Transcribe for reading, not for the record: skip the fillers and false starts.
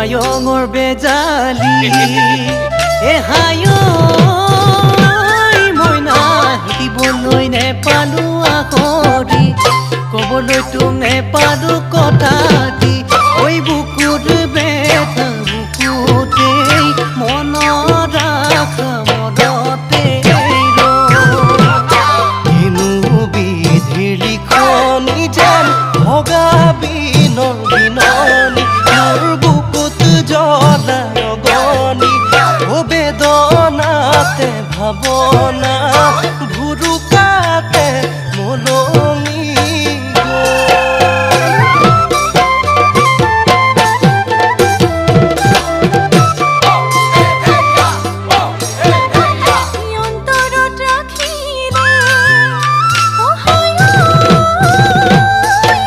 হায়ঙৰ বেজালি হায় মইনা দিবলৈ নেপালো আখৰি ক'বলৈ তোক নেপালো কথা দি ঐ বুকুৰ বেথা বুকুতেই মনত ৰাখা মনতে কিনো বিধিৰ লিখনি যেন ভগা বিনৰ